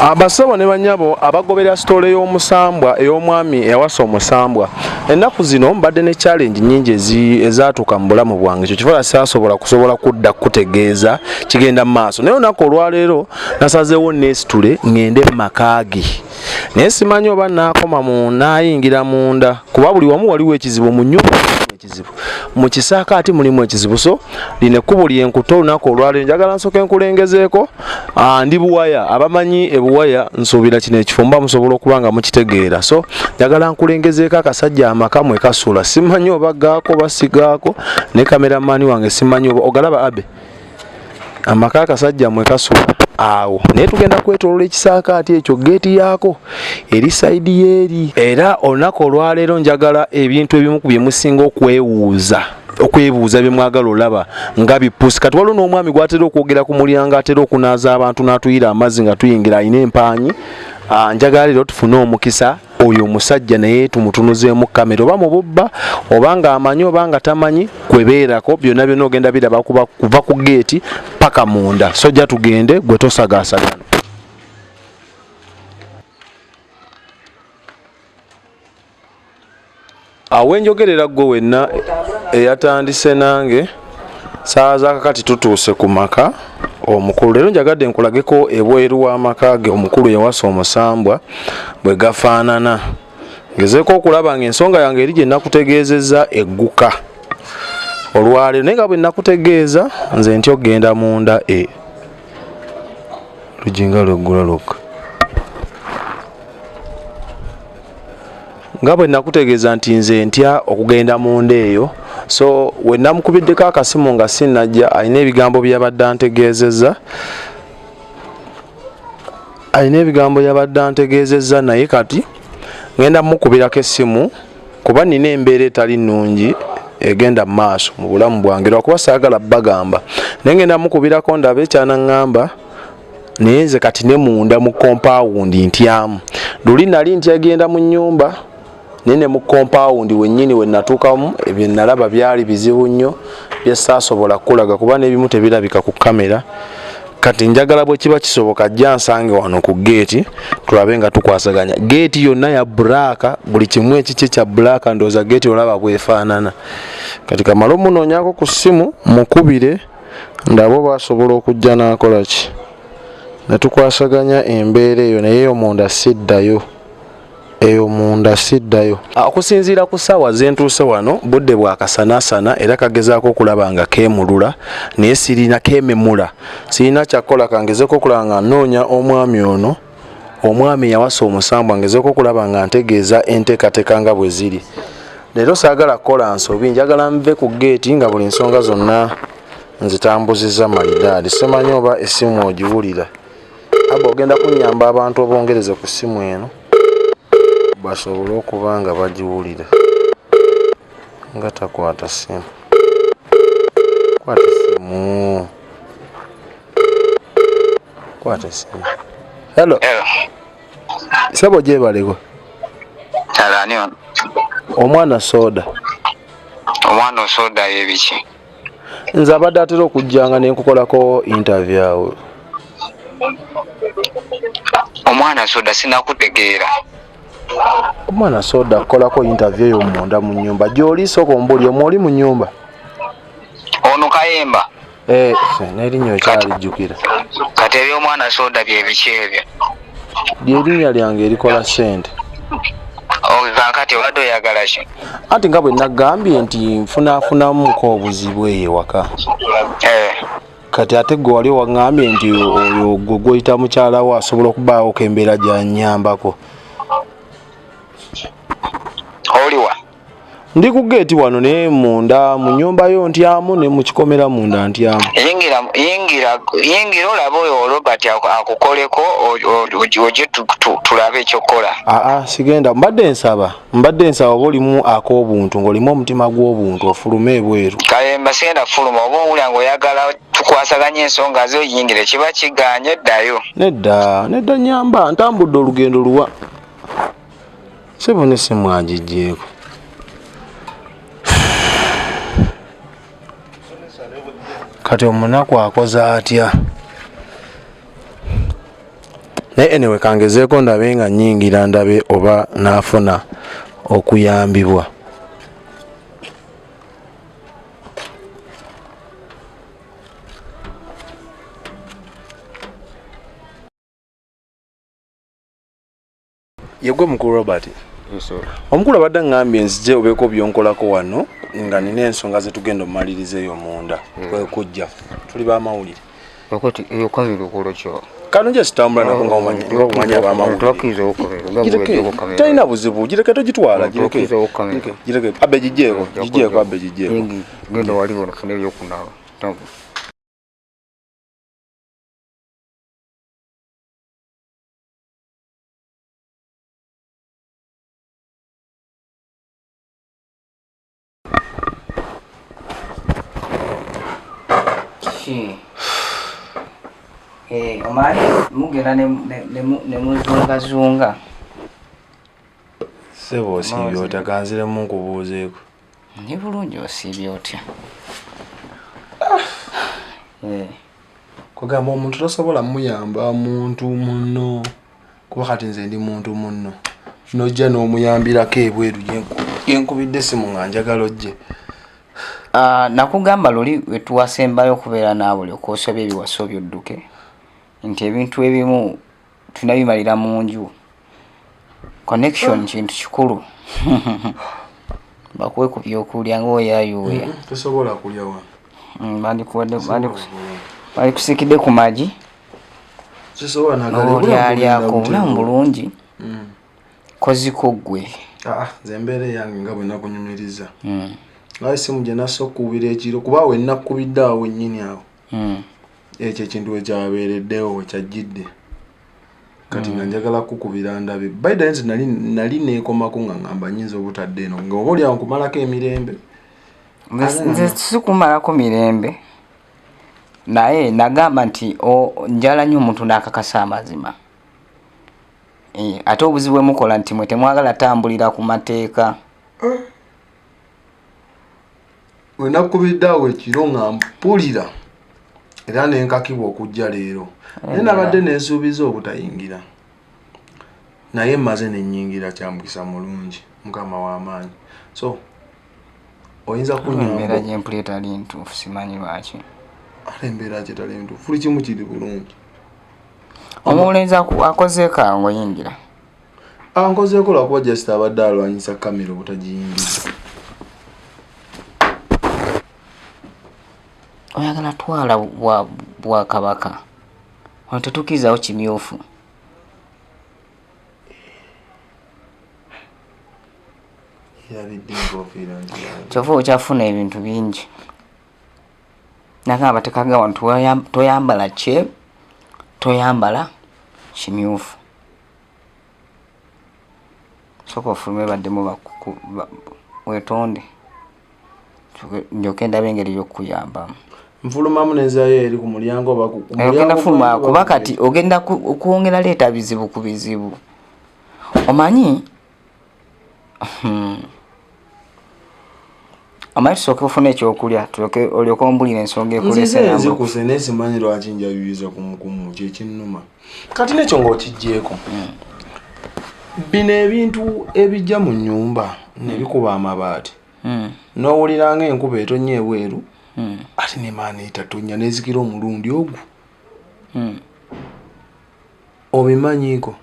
Abasawo ne banyabo abagobera story y'omusambwa ey'omwami eyawasa omusambwa. Ennaku zino mbadde ne challenge nyingi ezaatuuka mu bulamu bwange. Ekyo kifuula saasobola kudda kutegeeza kigenda mu maaso. Naye olunaku olwaleero nasazeewo neesitule ngende mu maka ge. Naye simanyi oba naakoma naayingira munda kuba buli wamu waliwo ekizibu mu nnyumba ekizibu. Mu kisaakaati mulimu ekizibu. So lino ekkubo lyenkuta olunaku olwaleero njagala nsooke nkulengezeeko ndi buwaya abamanyi ebuwaya nsuubira kino ekifo mba musobola okuba nga mukitegeera. So njagala nkulengezeeko akasajja amaka mwe kasula. Simanyi oba gaako basigaako ne kameramaani wange simanyi oba ogalaba abe amaka akasajja mwe kasula awo. Naye tugenda kwetoolola ekisaakaati ekyo geeti yaako eri sayidi yeeri. Era olunaku olwaleero njagala ebintu ebimu ku bye musinga okwebuuza bye mwagala olaba nga bipusi. Kati waliwo n'omwami gw'atera okwogera ku mulyango atera okunaaza abantu n'atuyira amazzi nga tuyingira alina empaanyi. Njagala leero tufune omukisa oyo omusajja naye tumutunuzeemu kamera oba mu bubba oba nga amanyi oba nga tamanyi kwebeerako byonna byonna ogenda biraba kuva ku geeti paka munda. Sojja tugende gwe tosagaasagana. Awenjogerera gwe wenna eyatandise nange saa zakakati tutuuse ku maka omukulu. Leero njagadde nkulageko ebweru w'amaka ge omukulu yawasa omusambwa bwe gafaanana. Ngezeeko okulaba ng'ensonga yange eri gye nakutegeezezza egguka olwaleero. Naye nga bwe nakutegeeza nze ntyo genda munda lujinga lweggula lwokka. Nga bwe nakutegeeza nti nze ntya okugenda munda eyo. So we namukubiddeko akasimu nga sinnajja alina ebigambo byabadde antegeezezza naye kati ngenda mukubirako essimu kuba nina embeera etali nnungi egenda mu maaso mu bulamu bwange lwakuba saagala bagamba. Naye ngenda mukubirako ndabe ekyanaŋŋamba naye nze kati ne munda mu kompaawundi ntyamu. Luli nali ntyagenda mu nnyumba nene mu compound wennyini we natuukamu ebyo nalaba byali bizibu nnyo bye saasobola kulaga kuba n'ebimu tebirabika ku kamera. Kati njagala bwe kiba kisoboka ajja nsange wano ku geeti tulabe nga tukwasaganya. Geeti yonna ya blaaka buli kimu ekiki kya blaaka ndooza geeti olaba bwefaanana. Kati kamala omunoonyako ku ssimu mukubire ndabo basobola okujja n'akola ki ne tukwasaganya embeera eyo. Naye eyo munda siddayo. Okusinziira ku ssaawa ze ntuuse wano budde bwakasanaasana era kagezaako okulaba nga keemulula naye sirina keememula. Sirina kyakkola kangezeeko okulaba nga nnoonya omwami ono omwami yawasa omusambwa ngezeeko okulaba nga ntegeeza enteekateeka nga bwe ziri. Leero saagala kukola nsobi njagala nve ku geeti nga buli nsonga zonna nzitambuzizza malidaadi. Simanyi oba essimu ogiwulira. Aba ogenda kunnyamba abantu obongereze ku ssimu eno basobole okuba nga bagiwulira. Nga takwata ssimu. Kwata essimu. Kwata essimu. Hello. Sebo gyebaleko. Alani ono. Omwana soda. Omwana soda yebiki. Nze abadde atera okujjanga ne nkukolako interview awo. Omwana soda sinakutegeera. Omwana soda akolako interview yo munda mu nnyumba. Gy'oli soko mbuli omuli mu nnyumba. Ono Kayemba. N'erinnya ekyalijjukira. Kati eby'omwana soda bye biki ebyo? Ly'erinnya lyange erikola ssente. Kaakati obadde oyagala ki? Anti nga bwe nagambye nti nfunaafunamuko obuzibu eyo ewaka. Kati ate gwe wali waŋŋambye nti oyo gwe gw'oyita mukyala wo asobola okubaawo embeera gy'annyambako. Oliwa? Ndi ku geeti wano naye munda mu nnyumba yo ntyamu ne mu kikomera munda ntyamu. Yingira olabe oyo Robert akukoleko ojje tulabe ekyokola. Sigenda mbadde nsaba oba olimu ak'obuntu ng'olimu omutima gw'obuntu ofulume ebweru. Kayemba sigenda kufuluma oba owulira ng'oyagala tukwasaganya ensonga zo yingire kiba kiganye ddayo. Nedda nyamba ntambudde olugendo luwa. Sebo ne ssimu agiggyeko. Kati omunaku akoze atya? naye anyway kangezeeko ndabe nga nnyingira ndabe oba naafuna okuyambibwa. Yegwe mukulu Robert. Omukulu abadde ngambye nzije obeeko byonkolako wano nga nina ensonga zetugenda omumaliriza eyo munda kwekujja tuli bamawulire kano nje sitambula nako nga omanya abamawulire talina buzibu gireke togitwala gireke abe gijeeko abe gijeeko genda wali onofuna ebyokunaaba. Omani mugera ne muzungazunga sebo osiibye otya kanziremu nkubuuzeeko ni bulungi osiibye otya kugamba omuntu tosobola muyamba muntu munno kuba kati nze ndi muntu munno nojja n'omuyambirako ebweru yenkubidde simu nga njagala ojje. Nakugamba luli wetuwasembayo okubeera naawe olyoka osobya ebiwaso byodduke nti ebintu ebimu tunabimalira mu nju. Connection kintu kikulu. Bakuwe ku byokulya ng'oyaayuuya. Tosobola kulya wano. Bali kusikidde ku magi. Kisobola n'olyako obulamu bulungi. Koziko ggwe. Nze embeera eyange nga bwe nakunyumiriza. Ngaye simu gye nassa okkuubira ekiro kuba we nnakubidde awo wennyini awo. Ekyo ekintu wekyabeereddewo wekyajjidde. Kati nga njagala kukubira ndabe. By the way nali neekomako nga ngamba nnyinza obutadde eno nga oba olyawo nkumalako emirembe. Nze sikumalako mirembe. Naye nagamba nti njala nnyo omuntu n'akakasa amazima. Ate obuzibu bwe mukola nti mwe temwagala tambulira ku mateeka. We nakubidde awo ekiro nga mpulira era nenkakibwa okujja leero. Naye nabadde neesuubiza obutayingira. Naye mmaze nennyingira kyamukisa mulungi mukama w'amaanyi. So oyinza kunyamba. Embeera gy'empulira etali ntuufu simanyi lwaki. Ate embeera gyetali ntuufu buli kimu kiri bulungi. Omulenzi akozeeko awo ng'oyingira. Nkozeeko lwakuba just abadde alwanyisa kamera obutagiyingiza. Oyagala twala bwa kabaka. Wano tetukkirizawo kimyufu. Kyova okyafuna ebintu bingi. Nagamba tekaga wano toyambala kye toyambala kimyufu. Sooka ofulume baddemu weetonde. Njoke ndabe engeri y'okuyambamu. Nfulumamu nezaayo eri ku mulyango oba ku mulyango. Ogenda fuluma kuba kati ogenda kuwongera leeta bizibu ku bizibu. Omanyi Omanyi tusooke ofuna ekyokulya tulyoke olyoke ombulira ensonga ekulese nambo. Nze kuse nesimanyi lwaki njabiriza kumukumu kyekinnuma. Kati nekyo ng'okijjeeko. Bino ebintu ebijja mu nnyumba ne bikuba amabaati. N'owulira ng'enkuba etonnya ebweru. Ate ne maani etatonya n'ezikira omulundi ogwo. Obimanyiiko?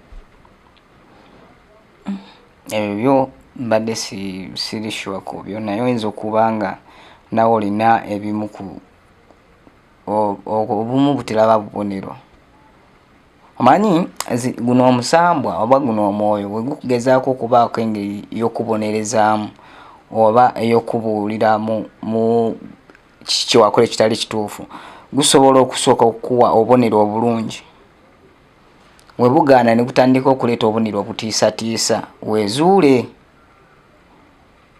Ebyo mbadde siri sure ku byo naye oyinza okuba nga nawe olina ebimu ku obumu butiraba bubonero. Omanyi guno omusambwa oba guno omwoyo bwe gukugezaako okubaako engeri y'okubonerezaamu oba ey'okubuulira mu kiki wakola ekitali kituufu gusobola okusooka okukuwa obubonero obulungi. We bugaana ne gutandika okuleeta obubonero obutiisatiisa weezuule.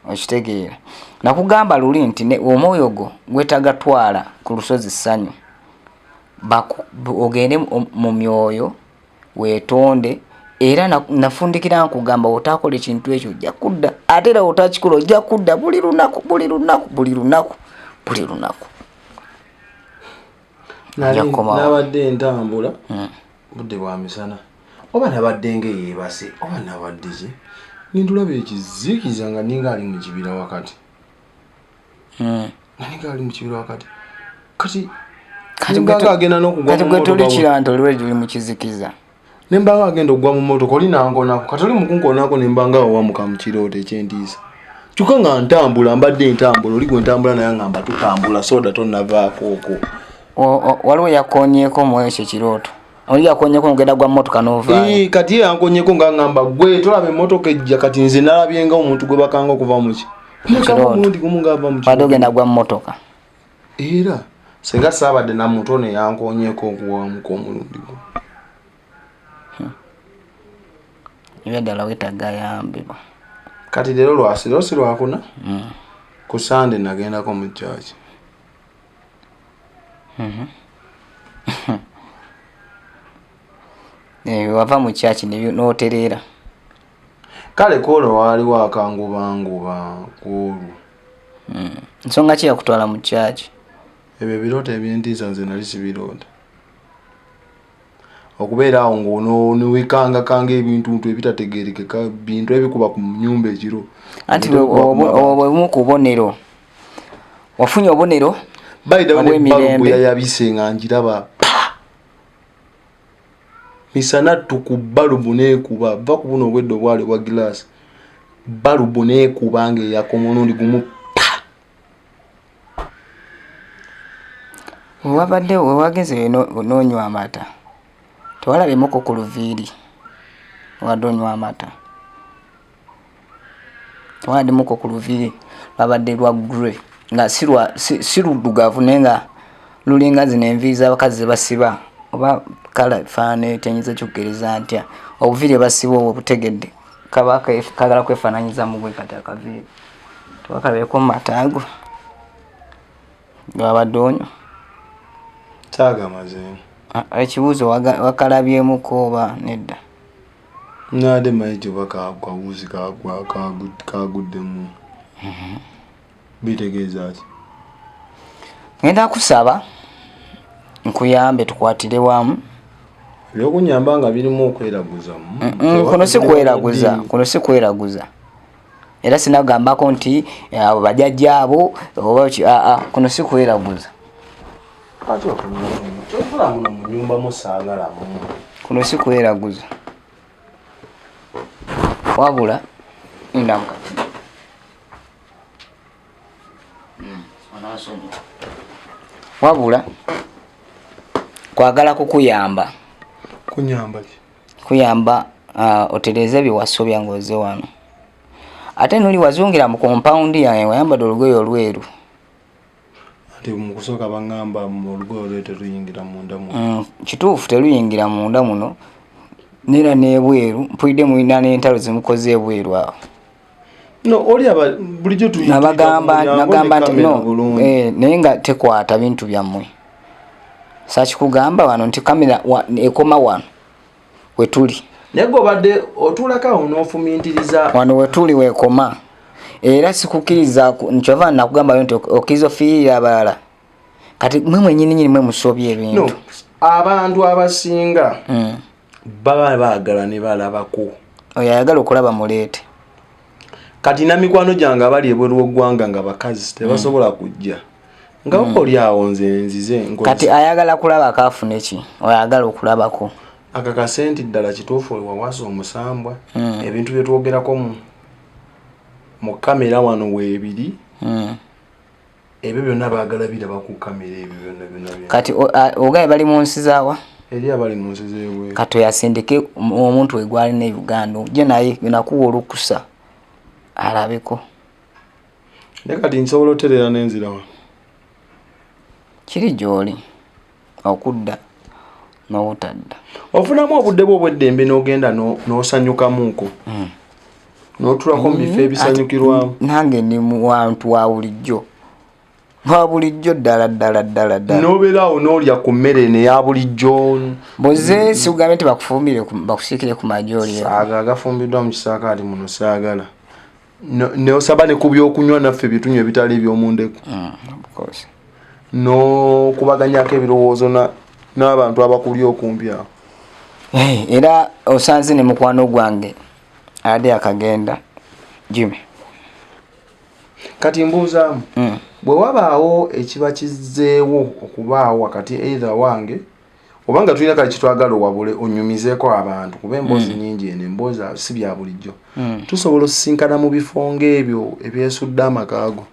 Okitegeera. Nakugamba luli nti omwoyo gwo gwetagatwala ku lusozi Ssanyu. Ogende mu myoyo weetonde era nafundikira nkugamba otakola ekintu ekyo ojja kudda ate era otakikola ojja kudda buli lunaku. Nabadde ntambula budde bwa misana oba nabadde ngeyeebase oba nabadde ki nindulaba ekiziikiza nga ninga ali mu kibira wakati nga ninga ali mu kibira wakati kati agenda n'okugwa mu gwe tuli kiranto oli mu kizikiza nembanga agenda okugwa mu motoka oli nangonako kati oli mukunkonako nembanga wawamuka mu kirooto ekyentiisa kyokka nga ntambula mbadde ntambula oli gwe ntambula naye nga mba tutambula soda tonnavaako okwo waliwo yakonyeeko mu ekyo ekirooto oli yakonyeeko ngenda gwa motoka n'ovaayo kati yankonyeko nga ngamba gwe tolaba emmotoka ejja kati nze nalabyenga omuntu gwe bakanga okuva muki mulundi gumu ngava mu badde ogenda gwa motoka era senga saabadde namutone yankonyeko okuwamuka omulundi gumu ebyaddala wetagga yambibwa kati leero lwasiro si lwakuna ku sande nagendako mu kyaki wava mu kyaki n'otereera kale koolo waaliwo akangubanguba koolu nsonga ki yakutwala mu kyaki ebyo ebirooto ebyentiisa nze nali sibiroota okubeera awo ng'oniwekangakanga ebintu ebitategeerekeka bintu ebikuba ku nyumba ekiro anti bwebumu ku bubonero wafunye obubonero bayidabalubu yayabise nga njiraba misana tuku balubu neekuba va ku buno obwedde obwali bwa gilaasi balubu neekuba ng'eyaka omulundi gumu wabadde wewageze n'onywa amata tewalabyemoko ku luviiri wadde onywa amata tewaddemoko ku luviiri lwabadde lwa gre nga si luddugavu naye nga lulinga zino enviiri z'abakazi zebasiba oba kala faana etenyiza kyokgereza ntya obuviiri basiba obwo butegedde kaba kagala kwefaananyiza mu bwe kati akaviiri tewakalabyeko mu mata ago lwabadde onywa kyagamazeemu ekibuuzo wakalabyemuko oba nedda nade maiti oba kawuzi kaguddemu bitegeeza ki ngenda kusaba nkuyambe tukwatire wamu ebyokunyamba nga birimu okweraguzamu kuno si kweraguza era sinagambako nti abo bajajja abo oba kuno si kweraguza kuno si kweraguza wabula ndamukati wabula kwagala kukuyamba kuyamba otereze byewasobya ngoze wano ate noli wazungira mu kompawundi yange wayambadde olugoye olweru ati mukusooka bangamba mu olugoye olweru teruyingira munda muno kituufu teruyingira munda muno nera n'ebweru mpulidde mulina n'entalo zimukoze ebweru awo no oli bulijjo nagamba nti no naye nga tekwata bintu byammwe sakikugamba wano nti kamera ekoma wano wetuli naye gwe obadde otuulakawo n'ofumintiriza wano wetuli wekoma era sikukkiriza nkyova nakugambayo nti okkiriza ofiirira abalala kati mwe mwenyini mwe musobya ebintu abantu abasinga baba baagala ne balabako oyo ayagala okulaba muleete kati namikwano gyange abali ebweru w'eggwanga nga bakazi tebasobola kujja nga oli awo nze nzize kati ayagala kulaba kaafune ki oyagala okulabako akakasenti ddala kituufu wawasa omusambwa ebintu bye twogerako mu kamera wano weebiri ebyo byonna baagala biraba ku kamera ebyo byonna kati ogaye bali mu nsi zaawa eri abali mu nsi z'ebweru kati oyasindike omuntu wegwali ne Uganda ojje naye nakuwa olukusa alabeko naye kati nsobola oterera n'enzira wa kiri gy'oli okudda n'obutadda ofunamu obudde bwo obw'eddembe n'ogenda n'osanyukamuuko n'otulako mu bifo ebisanyukirwamu nange ndi wantu wa bulijjo ddala n'obeera awo n'olya ku mmere neya bulijjo boze sikugambe nti bakufumbire bakusiikire ku majooli saaga agafumbiddwa mu kisaakaati muno saagala neosaba ne ku byokunywa naffe byetunywa ebitali eby'omundeku n'okubaganyako ebirowoozo n'abantu abakuli okumpi awo Era osanze ne mukwano gwange ade akagenda Jimmy. Kati mbuuzaamu bwe wabaawo ekiba kizzeewo okubaawo wakati either wange obanga tulina kale kitwagala owabule onyumizeeko abantu kuba emboozi nnyingi eno emboozi si bya bulijjo tusobola osisinkana mu bifo ng'ebyo ebyesudde amakaago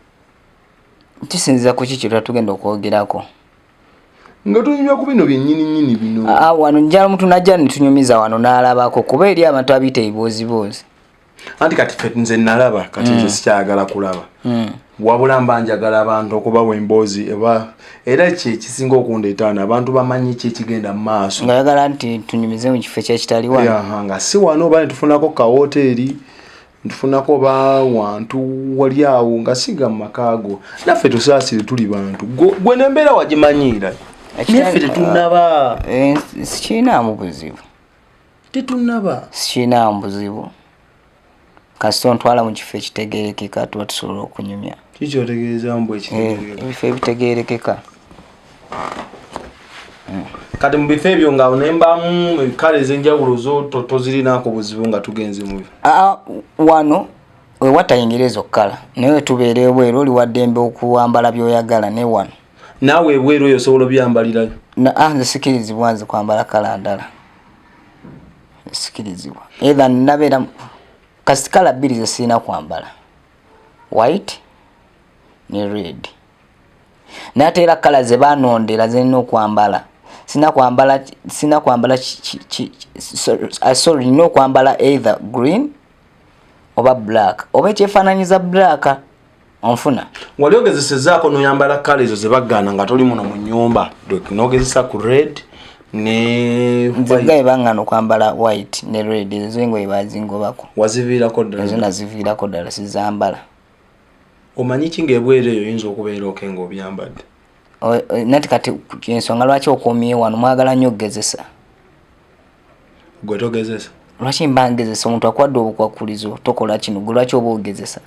kisinziira ku ki kyetwa tugenda okwogerako nga tunyumya ku bino byennyini bino wano njala omuntu najja netunyumiza wano n'alabako kuba eri abantu abiyita ebiboozibozi anti kati ffe nze nalaba kati nze sikyayagala kulaba wabula mba njagala abantu okubawa emboozi era kyekisinga okundeetaana abantu bamanyi ki ekigenda mu maaso ngayagala nti tunyumize mu kifo kyekitali wano nga si wano oba netufunako ka woteeri ntufunako ba wantu wali awo nga siga mu makaago naffe tusaasire tuli bantu gwe nembeera wagimanyiira naffe tetunnaba sikirinaamu buzibu sikirinaamu buzibu kasita ontwala mu kifo ekitegeerekeka tuba tusobola okunyumya kikyotegeezaamu bwe ebifo ebitegeerekeka kati mu bifo ebyo nga nembamu kale ez'enjawulo zo tozirinaako buzibu nga tugenze mu wano wewatayingira ezo kkala naye tubeera ebweru oli waddembe okuwambala byoyagala ne wano naawe ebweru eyo osobola obyambalirayo nze sikirizibwa nze kwambala kala ndala sikirizibwa either nabeera kasi kala bbiri ze sirina kwambala white ne red nate era kala ze banondera zirina okwambala sina kwambala sorry nina okwambala either green oba black oba ekyefaananyiza black onfuna wali ogezesezaako noyambala kala ezo ze baggaana nga toli muno mu nnyumba nogezesa ku red ne nzega ebangana okwambala white ne red ezo engoye bazingobako waziviirako ddala ezo naziviirako ddala sizambala omanyi ki ng'ebweru eyo oyinza okubeera oke ng'obyambadde nati kati ensonga lwaki okuumye wano mwagala nnyo okugezesa gwe togezesa lwaki mba ngezesa omuntu akwadde obukwakulizo tokola kino gwe lwaki oba ogezesa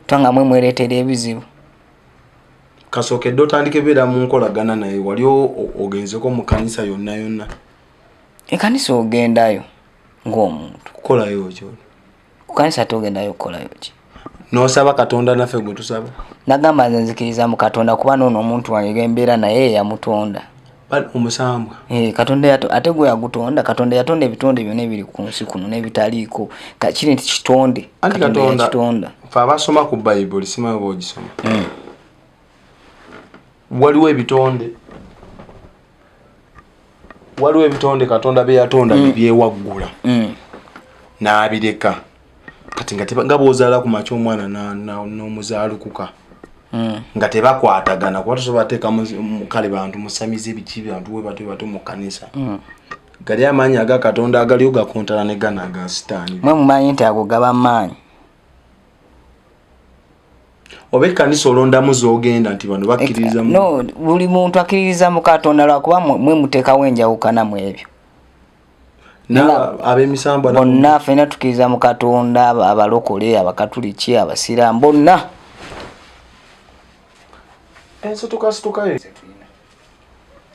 twanga mwe mwereetera ebizibu kasookedde otandike beera mu nkolagana naye wali ogenzeko mu kanisa yonna ekanisa ogendayo ng'omuntu kukolayo kyo ku kanisa togendayo kukolayo ki n'osaba katonda naffe gwe tusaba nagamba nze nzikiriza mu katonda kuba noono omuntu wange embeera naye yamutonda omusambwa katonda ate gwe yagutonda katonda yatonda ebitonde byonna ebiri ku nsi kuno n'ebitaliiko kiri nti kitonde anti katonda fe abasoma ku bayibuli simanyi oba ogisoma waliwo ebitonde katonda bye yatonda byewaggula n'abireka kati nga bw'ozaala ku makya omwana n'omuzaalukuka nga tebakwatagana kuba tosobola teeka kale bantu musamize biki bantu we bato mu kanisa gali amaanyi aga katonda agaliyo gakontana ne gana aga sitaani mwe mumanyi nti ago gaba maanyi oba ekkanisa olondamu z'ogenda nti bano bakkiririza no buli muntu akkiririza mu katonda lwakuba mwe muteekawo enjawukana mu ebyo ab'emisambwa bonna ffena tukkiriza mu katonda abalokole abakatuliki abasiraamu bonna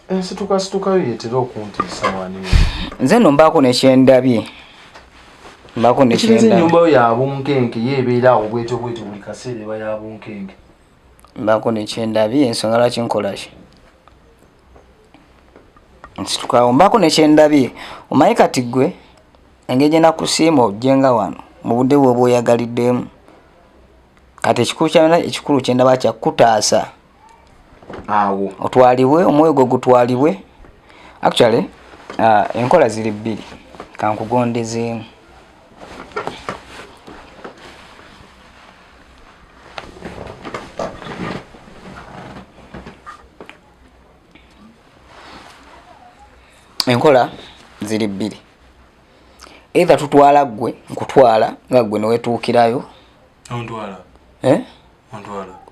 ensitukasitukayo yetera okuntiisa wani nze no mbaako nekyendabye ennyumba yo yabunkenke yeebeera awo bwetyo buli kaseera eba yabunkenke mbaako nekyendabye ensonga lwaki nkolaki nsitukawo mbaako nekyendabye omanyi kati gwe engeri gye nakusiima ojjenga wano mu budde bwe bw'oyagaliddemu kati ekikulu kyendaba kyakutaasa awo otwalibwe omwoyo gwo gutwalibwe actually enkola ziri bbiri kankugondezeemu enkola ziri bbiri either tutwala gwe nkutwala nga gwe newetuukirayo ontwala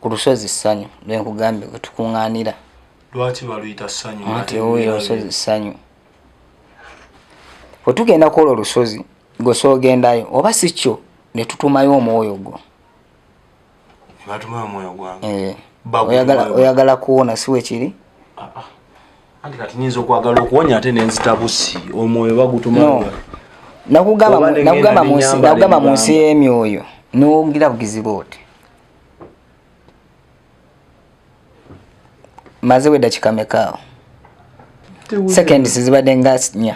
ku lusozi ssanyu lwenkugambye gwe tukuŋŋaanira lwaki baluyita ssanyu ati oyo olusozi ssanyu bwe tugenda kwola olusozi gwe soogendayo oba si kyo ne tutumayo omwoyo gwo nebatumayo omwoyo gwange oyagala kuwona si we kiri anti kati nyinza okwagala okuwonya ate nenzitabusi omwoyo bagutuma no. nakugamba mu nsi y'emyoyo n'owugira bugizi bwoti maze wedakika mekaawo seconds zibadde nga 4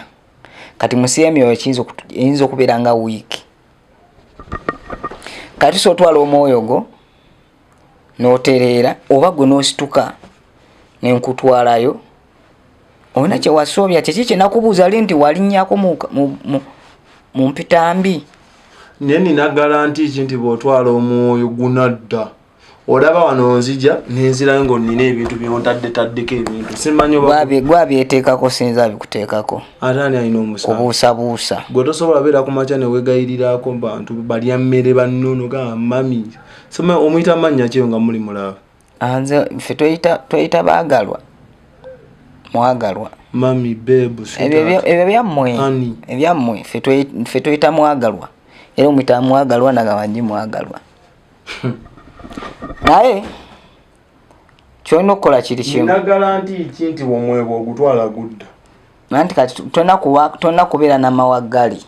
kati mu nsi y'emyoyo kiyinza okubeera nga wiiki kati sootwala omwoyo gwo n'otereera oba gwe n'osituka nenkutwalayo olina kyewasoobya kyeki kyenakubuuza li nti walinnyako mu mpitambi naye nina garanti nti bw'otwala omwoyo gunadda olaba wano nzija nenzirayo ng'onnina ebintu byontaddetaddeko ebintu simanyi gwabyeteekako sinza abikuteekako ate ani alina omusango kubuusabuusa gwe tosobola beera ku makya ne weegayirirako bantu balya mmere bannono gamba mami soma omuyita amannya kyeyo nga muli mulaba nze ffe tweyita baagalwa mwagalwa mami bebu ebyo ebyammwe ffe tweyita mwagalwa era omuyita mwagalwa nagabanyi mwagalwa naye kyolina okukola kiri kimu nina garanti ki nti omwoyo ogutwala gudda nanti kati tolina kubeera n'amawagali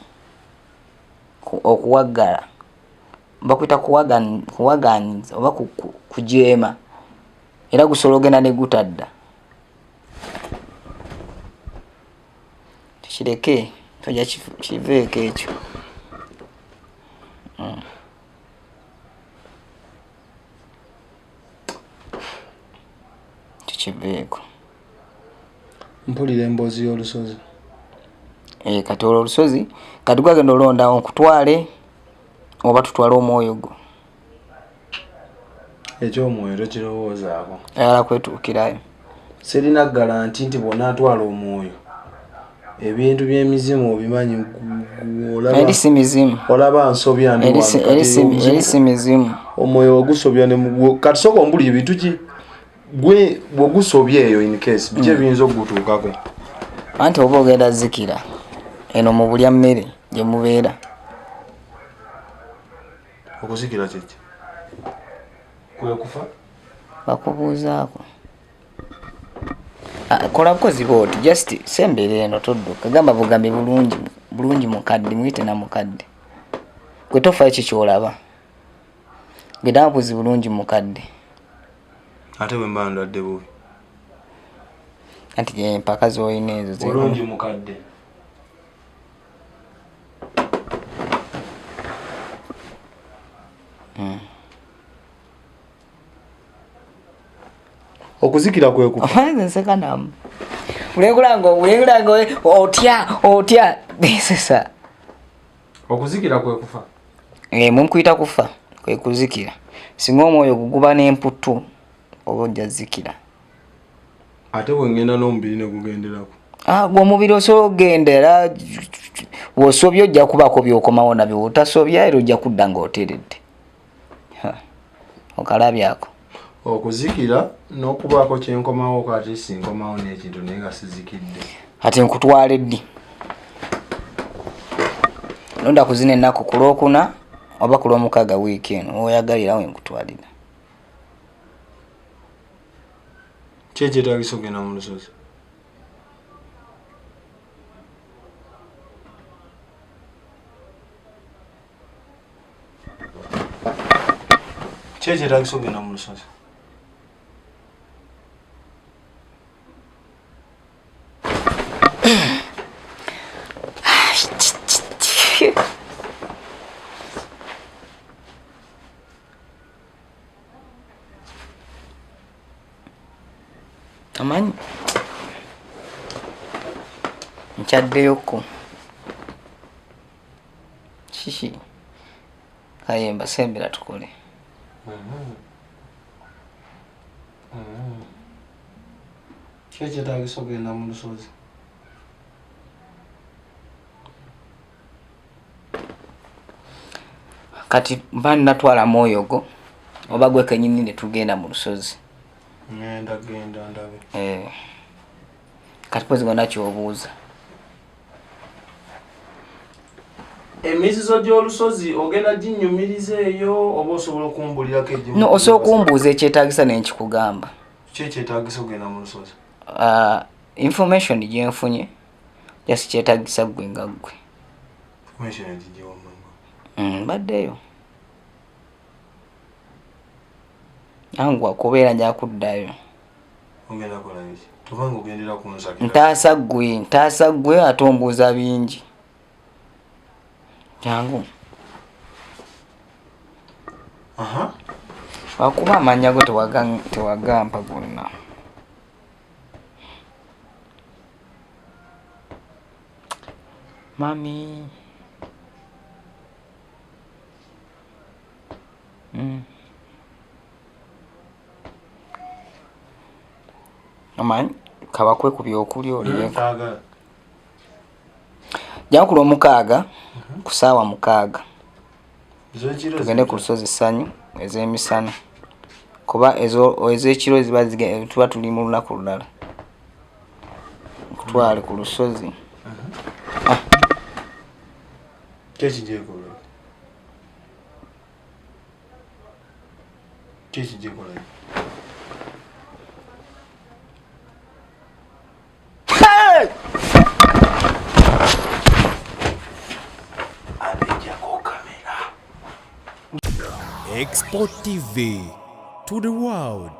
okuwaggala bakuyita kuwaganiza oba kujeema era gusobola ogenda ne gutadda tukireke tojja kiveeko ekyo tukiveeko mpulira emboozi y'olusozi kati olwo olusozi kati gwagenda olondawo nkutwale oba tutwale omwoyo gwo ekyomwoyo tokirowoozaako ayala kwetuukirayo sirina garanti nti bw'onaatwala omwoyo ebintu by'emizimu obimanyi eri si mizimu olaba nsobya eri si mizimu omwoyo wagusobya kati sooka ombuli ebintu ki gwe bwegusobya eyo in case biki ebiyinza okugutuukako anti oba ogenda zikira eno mu bulya mmere gye mubeera okuzikira kyeki kwe kufa bakubuuzaako kola bukozi bwoti just sembeera eno todduka gamba bugambi bulungi mukadde muyite na mukadde gwe tofa ekyo kyolaba genda buzi bulungi mukadde ate bwe mba ndwadde bubi anti empaka z'olina ezo bulungi mukadde okuzikira kwe kufa nseka namu ulengulanga otya besesa okuzikira kwe kufa mukuyita kufa kwe kuzikira singa omwoyo guguba n'emputu oba ojja zikira ate bwengenda n'omubiri ne gugenderako gwe omubiri osobola okugendera bw'osobya ojja kubako byokomawo nabyo otasobya era ojja kudda ng'oteredde okalabyako okuzikira n'okubaako kyenkomawo kati sinkomawo n'ekintu naye nga sizikidde ati nkutwala eddi nonda kuzina ennaku ku lwokuna oba ku lwomukaaga wiiki eno oyagalirawo enkutwalira kyekyetaagisa okugenda mu lusozi kyekyetaagisa okugenda mu lusozi amanyi nkyaddeyoko kiki kayemba sembera tukole kyekyetaagisa okugenda mu lusozi kati mba natwala mwoyo go oba gwe kenyini ne tugenda mu lusozi ngenda ndabe kati pozi gonna kyobuuza emizizo gy'olusozi ogenda ginyumiriza eyo oba osobola okumbulirako egimu no osobola okumbuuza ekyetaagisa nenkikugamba ki ekyetaagisa okugenda mu lusozi information gyenfunye just kyetagisa gwe nga gwe mbaddeyo angwa kubeera nja kuddayo ntaasa gwe ate ombuuza bingi jangu wakuba amanya go tewagampa gonna mami amanyi kabakwe ku byokulya oliyeko jankula 6 ku ssaawa 6 tugende ku lusozi Ssanyu ez'emisana kuba ez'ekiro ziba tuba tuli mu lunaku lulala kutwale ku lusozi Export TV to the world.